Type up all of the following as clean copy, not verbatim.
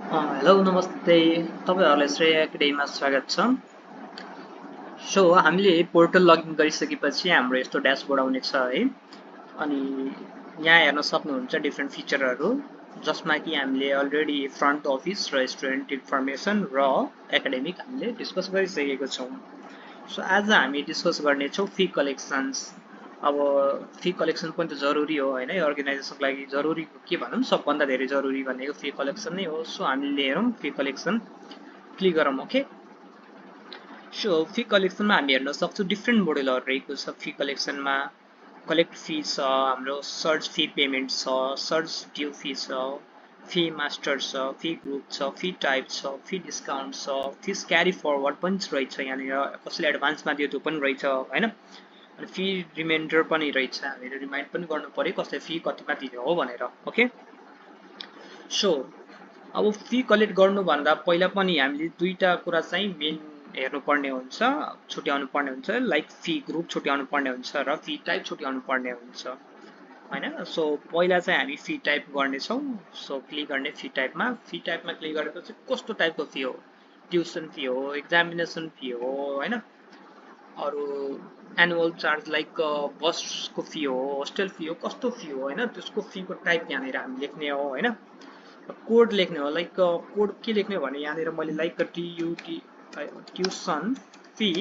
Hello नमस्ते तपाईहरुलाई श्रेय एकाडेमीमा स्वागत छ। हामीले पोर्टल लगइन गरिसकेपछि हाम्रो यस्तो ड्यासबोर्ड आउनेछ है। अनि यहाँ हेर्न सक्नुहुन्छ डिफ्रेन्ट फिचरहरू जसमा कि हामीले अलरेडी फ्रन्ट अफिस र स्टुडेन्ट इन्फर्मेसन र एकाडेमिक हामीले डिस्कस गरिसकेको छौँ। आज हामी डिस्कस गर्नेछौँ फी कलेक्सन्स। अब फी कलेक्सन पनि त जरुरी हो हैन, अर्गनाइजेसनको लागि जरुरी के भनौँ सबभन्दा धेरै जरुरी भनेको फी कलेक्सन नै हो। हामीले हेरौँ फी कलेक्सन क्लिक गरौँ। ओके, फी कलेक्सनमा हामी हेर्न सक्छौँ डिफ्रेन्ट मोडलहरू रहेको छ। फी कलेक्सनमा कलेक्ट फी छ, हाम्रो सर्च फी पेमेन्ट छ, सर्च ड्यू फी छ, फी मास्टर छ, फी ग्रुप छ, फी टाइप छ, फी डिस्काउन्ट छ, फिस क्यारी फरवर्ड पनि रहेछ। यहाँनिर कसैले एडभान्समा दियो त्यो पनि रहेछ हैन। अनि फी रिमाइन्डर पनि रहेछ, हामीले रिमाइन्ड पनि गर्नु पर्यो कसले फी कतिमा दिने हो भनेर। ओके, सो अब फी कलेक्ट गर्नुभन्दा पहिला पनि हामीले दुईटा कुरा चाहिँ मेन हेर्नुपर्ने हुन्छ, छुट्याउनु पर्ने हुन्छ। लाइक फी ग्रुप छुट्याउनु पर्ने हुन्छ र फी टाइप छुट्याउनु पर्ने हुन्छ हैन। पहिला चाहिँ हामी फी टाइप गर्नेछौँ। क्लिक गर्ने फी टाइपमा। फी टाइपमा क्लिक गरेपछि कस्तो टाइपको फी हो, ट्युसन फी हो, एक्जामिनेसन फी हो हैन, अरू एनुअल चार्ज लाइक बसको फी हो, होस्टेल फी हो, कस्तो फी हो हैन, त्यसको फीको टाइप यहाँनिर हामी लेख्ने हो हैन। कोड लेख्ने हो, लाइक कोड के लेख्ने हो भने यहाँनिर मैले लाइक टियुटी ट्युसन फी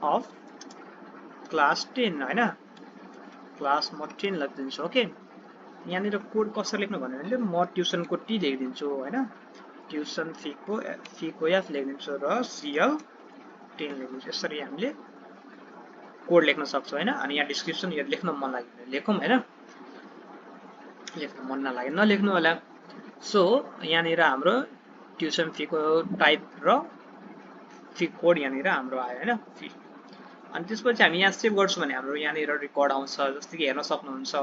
अफ क्लास 10 हैन, क्लास म 10 लेखिदिन्छु। ओके, यहाँनिर कोड कसरी लेख्नु भन्यो भने म ट्युसनको टी लेखिदिन्छु हैन, ट्युसन फीको एफ लेखिदिन्छु र सिएल 10 लेखिदिन्छु। यसरी हामीले कोड लेख्न सक्छौँ हैन। अनि यहाँ डिस्क्रिप्सन यो लेख्न मन लाग्यो भने लेखौँ हैन, लेख्न मन नलागे नलेख्नु होला। यहाँनिर हाम्रो ट्युसन फीको टाइप र फी कोड यहाँनिर हाम्रो आयो हैन, फी। अनि त्यसपछि हामी यहाँ सेभ गर्छौँ भने हाम्रो यहाँनिर रेकर्ड आउँछ। जस्तै कि हेर्न सक्नुहुन्छ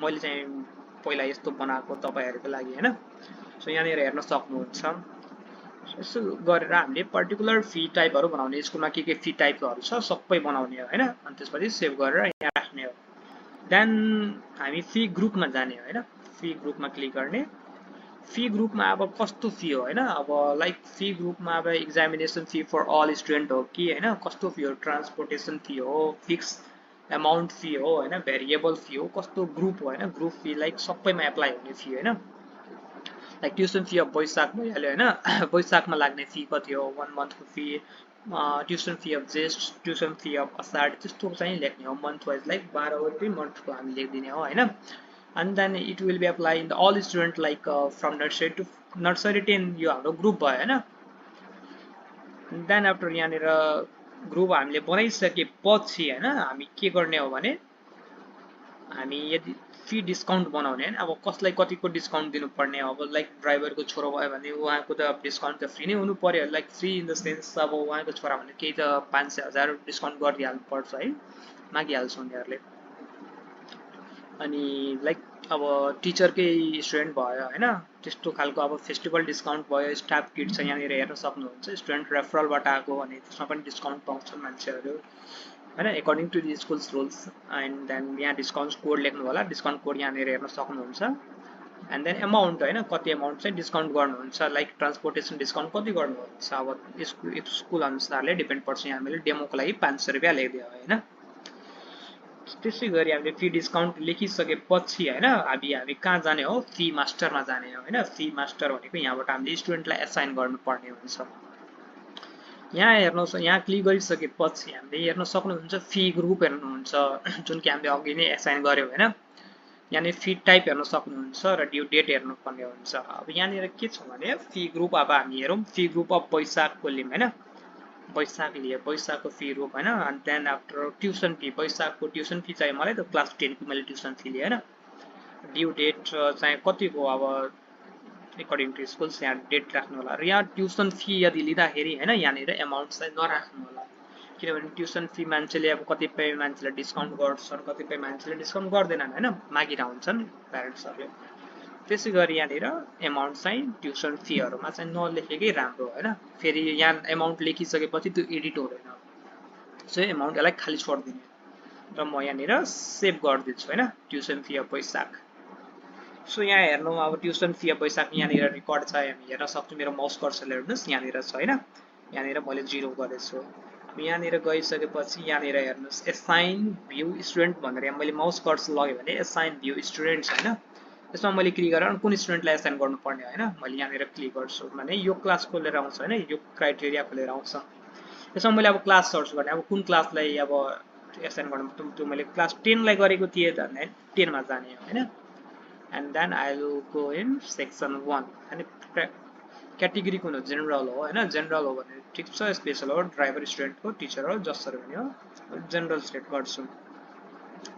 मैले चाहिँ पहिला यस्तो बनाएको तपाईँहरूको लागि हैन। यहाँनिर हेर्न सक्नुहुन्छ। यसो गरेर हामीले पर्टिकुलर फी टाइपहरू बनाउने, स्कुलमा के फी टाइपहरू छ सबै बनाउने हो हैन। अनि त्यसपछि सेभ गरेर यहाँ राख्ने हो। देन हामी फी ग्रुपमा जाने हो हैन, फी ग्रुपमा क्लिक गर्ने। फी ग्रुपमा अब कस्तो फी हो हैन, अब लाइक फी ग्रुपमा अब examination fee for all student हो कि हैन, कस्तो फी हो, ट्रान्सपोर्टेसन फी हो, फिक्स एमाउन्ट फी हो हैन, भेरिएबल फी हो, कस्तो ग्रुप हो हैन, ग्रुप फी लाइक सबैमा एप्लाई हुने फी हैन। Like tuition fee of Baishakh भइहाल्यो हैन, वैशाखमा लाग्ने फी कति हो, 1 मन्थको fee, tuition fee of Jestha, tuition fee of Asar, त्यस्तो चाहिँ लेख्ने हो मन्थ वाइज, लाइक 12वटै मन्थको हामी लेखिदिने हो हैन। And then it will be applied in the all student like from nursery to nursery 10 यो हाम्रो ग्रुप भयो हैन। देन आफ्टर यहाँनिर ग्रुप हामीले बनाइसकेपछि हैन हामी के गर्ने हो भने हामी यदि फी डिस्काउन्ट बनाउने हैन, अब कसलाई कतिको डिस्काउन्ट दिनुपर्ने, अब लाइक ड्राइभरको छोरो भयो भने उहाँको त डिस्काउन्ट त फ्री नै हुनु पर्यो, like free in the sense अब उहाँको छोरा भने केही त 500,000 डिस्काउन्ट गरिदिहाल्नु पर्छ है, मागिहाल्छ उनीहरूले। अनि लाइक अब टिचरकै स्टुडेन्ट भयो हैन, त्यस्तो खालको अब फेस्टिभल डिस्काउन्ट भयो। स्टाफ किट छ यहाँनिर हेर्न सक्नुहुन्छ, स्टुडेन्ट रेफरलबाट आएको भने त्यसमा पनि डिस्काउन्ट पाउँछन् मान्छेहरू हैन, according to the schools rules. And then यहाँ डिस्काउन्ट कोड लेख्नु होला, डिस्काउन्ट कोड यहाँनिर हेर्न सक्नुहुन्छ। एन्ड देन एमाउन्ट हैन, कति एमाउन्ट चाहिँ डिस्काउन्ट गर्नुहुन्छ, लाइक ट्रान्सपोर्टेसन डिस्काउन्ट कति गर्नुहुन्छ, अब स्कुल अनुसारले डिपेन्ड पर्छ। यहाँ हामीले डेमोको लागि 500 रुपियाँ लेखिदियो हैन। त्यसै गरी हामीले फी डिस्काउन्ट लेखिसकेपछि हैन हामी कहाँ जाने हो, फी मास्टरमा जाने हो हैन। फी मास्टर भनेको यहाँबाट हामीले स्टुडेन्टलाई एसाइन गर्नुपर्ने हुन्छ। यहाँ हेर्नुहोस्, यहाँ क्लिक गरिसकेपछि हामीले हेर्न सक्नुहुन्छ फी ग्रुप हेर्नुहुन्छ, जुन कि हामीले अघि नै एसाइन गर्यौँ हैन। यहाँनिर फी टाइप हेर्न सक्नुहुन्छ र ड्यू डेट हेर्नुपर्ने हुन्छ। अब यहाँनिर के छ भने फी ग्रुप अब हामी हेरौँ, फी ग्रुप अफ वैशाखको लिम हैन, वैशाख लिए वैशाखको फी ग्रुप हैन। अनि देन आफ्टर ट्युसन फी, वैशाखको ट्युसन फी चाहिँ मलाई त क्लास 10 को मैले ट्युसन फी लिएँ हैन। ड्यू डेट चाहिँ कतिको, अब एकर्डिङ टु स्कुल्स यहाँ डेट राख्नु होला। र यहाँ ट्युसन फी यदि लिँदाखेरि हैन यहाँनिर एमाउन्ट चाहिँ नराख्नु होला, किनभने ट्युसन फी मान्छेले अब कतिपय मान्छेले डिस्काउन्ट गर्छन्, कतिपय मान्छेले डिस्काउन्ट गर्दैनन् हैन, मागिरा हुन्छन् प्यारेन्ट्सहरूले। त्यसै गरी यहाँनिर एमाउन्ट चाहिँ ट्युसन फीहरूमा चाहिँ नलेखेकै राम्रो हैन। फेरि यहाँ एमाउन्ट लेखिसकेपछि त्यो एडिट हुँदैन, एमाउन्ट यसलाई खाली छोडिदिने र म यहाँनिर सेभ गरिदिन्छु हैन, tuition fee of Baishakh. So यहाँ हेर्नु अब ट्युसन फी पैसाको यहाँनिर रेकर्ड छ, हामी हेर्न सक्छौँ। मेरो माउस कर्सरले हेर्नुहोस् यहाँनिर छ होइन, यहाँनिर मैले 0 गरेछु। यहाँनिर गइसकेपछि यहाँनिर हेर्नुहोस् एसाइन भ्यू स्टुडेन्ट भनेर यहाँ मैले माउस कर्सर लगेँ भने एसाइन भ्यू स्टुडेन्ट्स होइन, यसमा मैले क्लिक गरेर कुन स्टुडेन्टलाई एसाइन गर्नुपर्ने होइन मैले यहाँनिर क्लिक गर्छु भने यो क्लास खोलेर आउँछ होइन, यो क्राइटेरिया खोलेर आउँछ। यसमा मैले अब क्लास सर्च गर्ने, अब कुन क्लासलाई अब एसाइन गर्नु, त्यो मैले क्लास 10 लाई गरेको थिएँ भने 10 मा जाने होइन। and then I will go in section 1 and category कुन हो, जेनरल हो होइन, जेनरल हो भने ठिक छ, स्पेशल हो, ड्राइभर स्टुडेन्ट हो, टिचर हो, जसरी पनि हो, जेनरल सिलेक्ट गर्छु।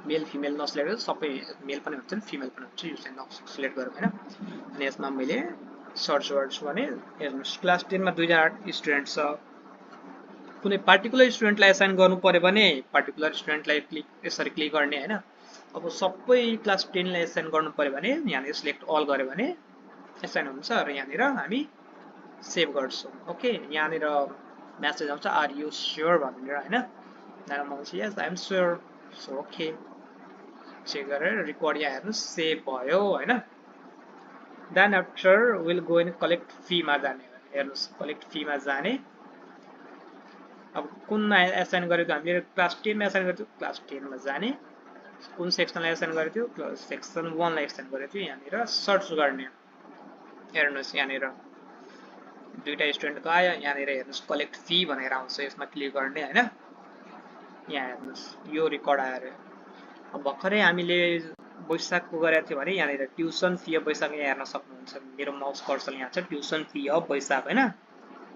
मेल फिमेल नसिलेक्ट गर्छु, सबै मेल पनि हुन्छ नि फिमेल पनि हुन्छ, यो चाहिँ नसिलेक्ट गरौँ होइन। अनि यसमा मैले सर्च गर्छु भने हेर्नुहोस् क्लास 10 मा 2जना स्टुडेन्ट छ। कुनै पार्टिकुलर स्टुडेन्टलाई एसाइन गर्नु पर्यो भने पार्टिकुलर स्टुडेन्टलाई यसरी क्लिक गर्ने होइन। अब सबै क्लास 10 लाई एसाइन गर्नु पर्यो भने यहाँनिर सिलेक्ट अल गर्यो भने एसाइन हुन्छ र यहाँनिर हामी सेभ गर्छौँ। ओके, यहाँनिर मेसेज आउँछ आर यु स्योर भनेर होइन, त्यहाँबाट म भन्छु yes I am sure. So okay check गरेर रेकर्ड यहाँ हेर्नुहोस् सेभ भयो होइन। Then after will go in collect फीमा जाने, हेर्नुहोस् कलेक्ट फीमा जाने। अब कुनमा एसाइन गरेको हामीले क्लास 10 मा एसाइन गरेको क्लास 10 मा जाने, कुन सेक्सनलाई एसाइन गरेको थियो सेक्सन 1 लाई एसाइन गरेको थियो, यहाँनिर सर्च गर्ने। हेर्नुहोस् यहाँनिर 2टा स्टुडेन्टको आयो, यहाँनिर हेर्नुहोस् कलेक्ट फी भनेर आउँछ, यसमा क्लिक गर्ने होइन। यहाँ हेर्नुहोस् यो रेकर्ड आयो अरे। अब भर्खरै हामीले वैशाखको गरेको थियो भने यहाँनिर ट्युसन फी अफ वैशाख यहाँ हेर्न सक्नुहुन्छ। मेरो माउस कर्सर यहाँ छ ट्युसन फी अफ वैशाख होइन,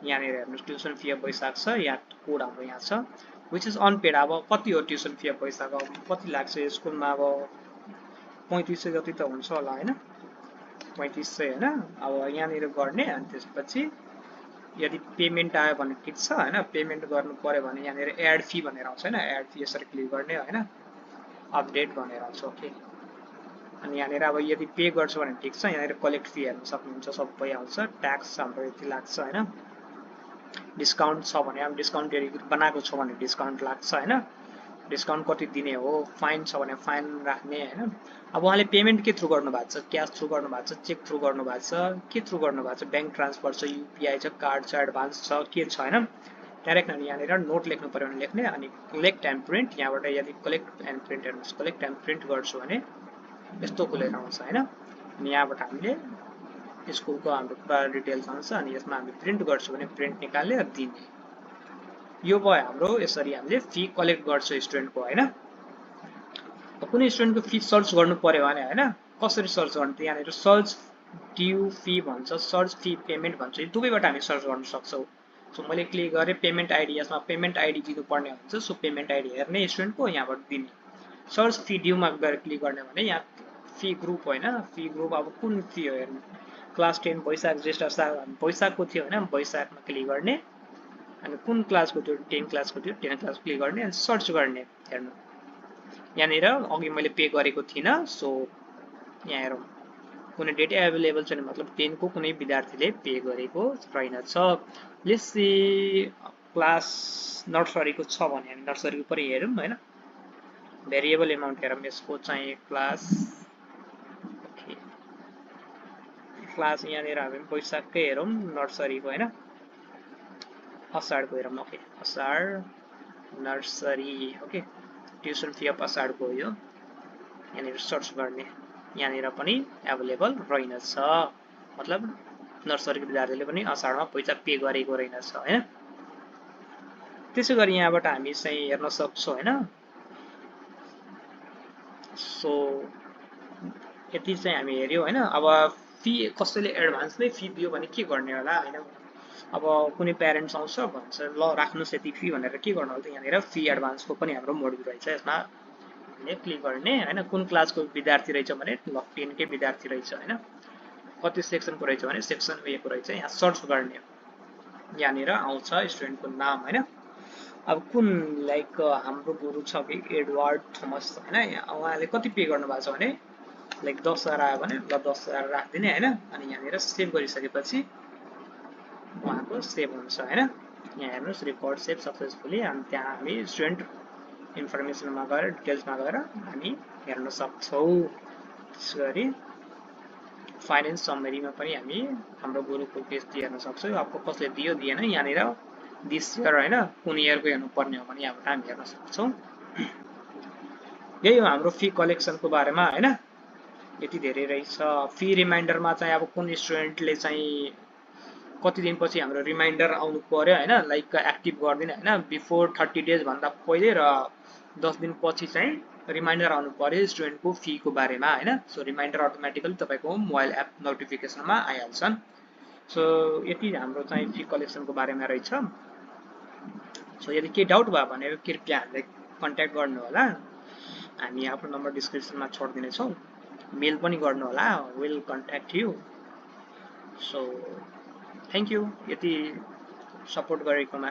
यहाँनिर हेर्नुहोस् ट्युसन फी अफ वैशाख छ, यहाँ कोड हाम्रो यहाँ छ विच इज अनपेड। अब कति हो ट्युसन फी अफ वैशाख, अब कति लाग्छ स्कुलमा, अब 3500 जति त हुन्छ होला होइन, 3500 होइन। अब यहाँनिर गर्ने अनि त्यसपछि यदि पेमेन्ट आयो भने ठिक छ होइन, पेमेन्ट गर्नु पर्यो भने यहाँनिर एड फी भनेर आउँछ होइन, एड फी यसरी क्लिक गर्ने होइन, अपडेट भनेर आउँछ। ओके, अनि यहाँनिर अब यदि पे गर्छु भने ठिक छ, यहाँनिर कलेक्ट फी हेर्न सक्नुहुन्छ सबै आउँछ, ट्याक्स हाम्रो यति लाग्छ होइन, डिस्काउन्ट छ भने अब डिस्काउन्ट यदि बनाएको छ भने डिस्काउन्ट लाग्छ होइन, डिस्काउन्ट कति दिने हो, फाइन छ भने फाइन राख्ने होइन। अब उहाँले पेमेन्ट के थ्रु गर्नुभएको छ, क्यास थ्रु गर्नुभएको छ, चेक थ्रु गर्नुभएको छ, के थ्रु गर्नुभएको छ, ब्याङ्क ट्रान्सफर छ, युपिआई छ, कार्ड छ, एडभान्स छ, के छ होइन। डाइरेक्ट यहाँनिर नोट लेख्नु पर्यो भने लेख्ने, अनि कलेक्ट एन्ड प्रिन्ट, यहाँबाट यदि कलेक्ट एन्ड प्रिन्ट हेर्नुहोस् कलेक्ट एन्ड प्रिन्ट गर्छु भने यस्तो खुलेर आउँछ होइन। अनि यहाँबाट हामीले स्कुलको हाम्रो पुरा डिटेल्स आउँछ, अनि यसमा हामी प्रिन्ट गर्छौँ भने प्रिन्ट निकालेर दिने। यो भयो हाम्रो, यसरी हामीले फी कलेक्ट गर्छौँ स्टुडेन्टको होइन। कुनै स्टुडेन्टको फी सर्च गर्नु पर्यो भने होइन कसरी सर्च गर्नु, यहाँनिर सर्च ड्यू फी भन्छ, सर्च फी पेमेन्ट भन्छ, यो दुवैबाट हामी सर्च गर्न सक्छौँ। सो मैले क्लिक गरेँ पेमेन्ट आइडी, यसमा पेमेन्ट आइडी दिनुपर्ने हुन्छ। सो पेमेन्ट आइडी हेर्ने स्टुडेन्टको यहाँबाट दिने, सर्च फी ड्यूमा गएर क्लिक गर्ने भने यहाँ फी ग्रुप होइन, फी ग्रुप अब कुन फी हो हेर्नु, क्लास 10 वैशाख ज्येष्ठ वैशाखको थियो होइन, वैशाखमा क्लिक गर्ने, अनि कुन क्लासको थियो 10 क्लासको थियो 10 क्लास क्लिक गर्ने अनि सर्च गर्ने। हेर्नु यहाँनिर अघि मैले पे गरेको थिइनँ, सो यहाँ हेरौँ कुनै डेट एभाइलेबल छैन, मतलब 10 को कुनै विद्यार्थीले पे गरेको रहेनछ। लेट्स सी क्लास नर्सरीको छ भने हामी नर्सरीको पनि हेरौँ होइन, भेरिएबल एमाउन्ट हेरौँ यसको चाहिँ क्लास। ओके, क्लास यहाँनिर हामी वैशाखकै हेरौँ नर्सरीको होइन, असाढको हेरौँ। Okay, Asar nursery, okay tuition fee of असाढको यो यहाँनिर सर्च गर्ने, यहाँनिर पनि एभाइलेबल रहेनछ, मतलब नर्सरीको विद्यार्थीले पनि असाढमा पैसा पे गरेको रहेनछ होइन। त्यसै गरी यहाँबाट हामी चाहिँ हेर्न सक्छौँ होइन। सो यति चाहिँ हामी हेऱ्यौँ होइन। अब फी कसैले एडभान्समै फी दियो भने के गर्ने होला होइन, अब कुनै प्यारेन्ट्स आउँछ भन्छ ल राख्नुहोस् यति फी भनेर के गर्नु होला, यहाँनिर फी एडभान्सको पनि हाम्रो मोड्युल रहेछ, यसमा हामीले क्लिक गर्ने होइन। कुन क्लासको विद्यार्थी रहेछ भने ल 10 कै विद्यार्थी रहेछ होइन, कति सेक्सनको रहेछ भने सेक्सन ए को रहेछ, यहाँ सर्च गर्ने, यहाँनिर आउँछ स्टुडेन्टको नाम होइन। अब कुन लाइक हाम्रो गुरु छ कि एडवर्ड थोमस होइन, उहाँले कति पे गर्नुभएको छ भने लाइक 10,000 आयो भने ल 10,000 राखिदिने होइन। अनि यहाँनिर सेभ गरिसकेपछि उहाँको सेभ हुन्छ होइन। यहाँ हेर्नुहोस् रेकर्ड सेभ सक्सेसफुली, अनि त्यहाँ हामी स्टुडेन्ट इन्फर्मेसनमा गएर डिटेल्समा गएर हामी हेर्न सक्छौँ। त्यसै गरी फाइनेन्स समरीमा पनि हामी हाम्रो गुरुकुल पेज हेर्न सक्छौँ। अब कसले दियो दिएन यहाँनिर दिस इयर होइन कुन इयरको हेर्नुपर्ने हो भने यहाँबाट हामी हेर्न सक्छौँ। यही हो हाम्रो फी कलेक्सनको बारेमा होइन। यति धेरै रहेछ। फी रिमाइन्डरमा चाहिँ अब कुन स्टुडेन्टले चाहिँ कति दिनपछि हाम्रो रिमाइन्डर आउनु पर्यो होइन, लाइक एक्टिभ गरिदिने होइन, बिफोर 30 डेज भन्दा पहिले र 10 दिनपछि चाहिँ रिमाइन्डर आउनु पर्यो स्टुडेन्टको फीको बारेमा होइन। सो रिमाइन्डर अटोमेटिकली तपाईँको मोबाइल एप नोटिफिकेसनमा आइहाल्छन्। सो यति हाम्रो चाहिँ फी कलेक्सनको बारेमा रहेछ। सो यदि केही डाउट भयो भने कृपया हामीलाई कन्ट्याक्ट गर्नु होला। हामी आफ्नो नम्बर डिस्क्रिप्सनमा छोडिदिनेछौँ। मेल पनि गर्नु होला, will contact you. So thank you यति सपोर्ट गरेकोमा।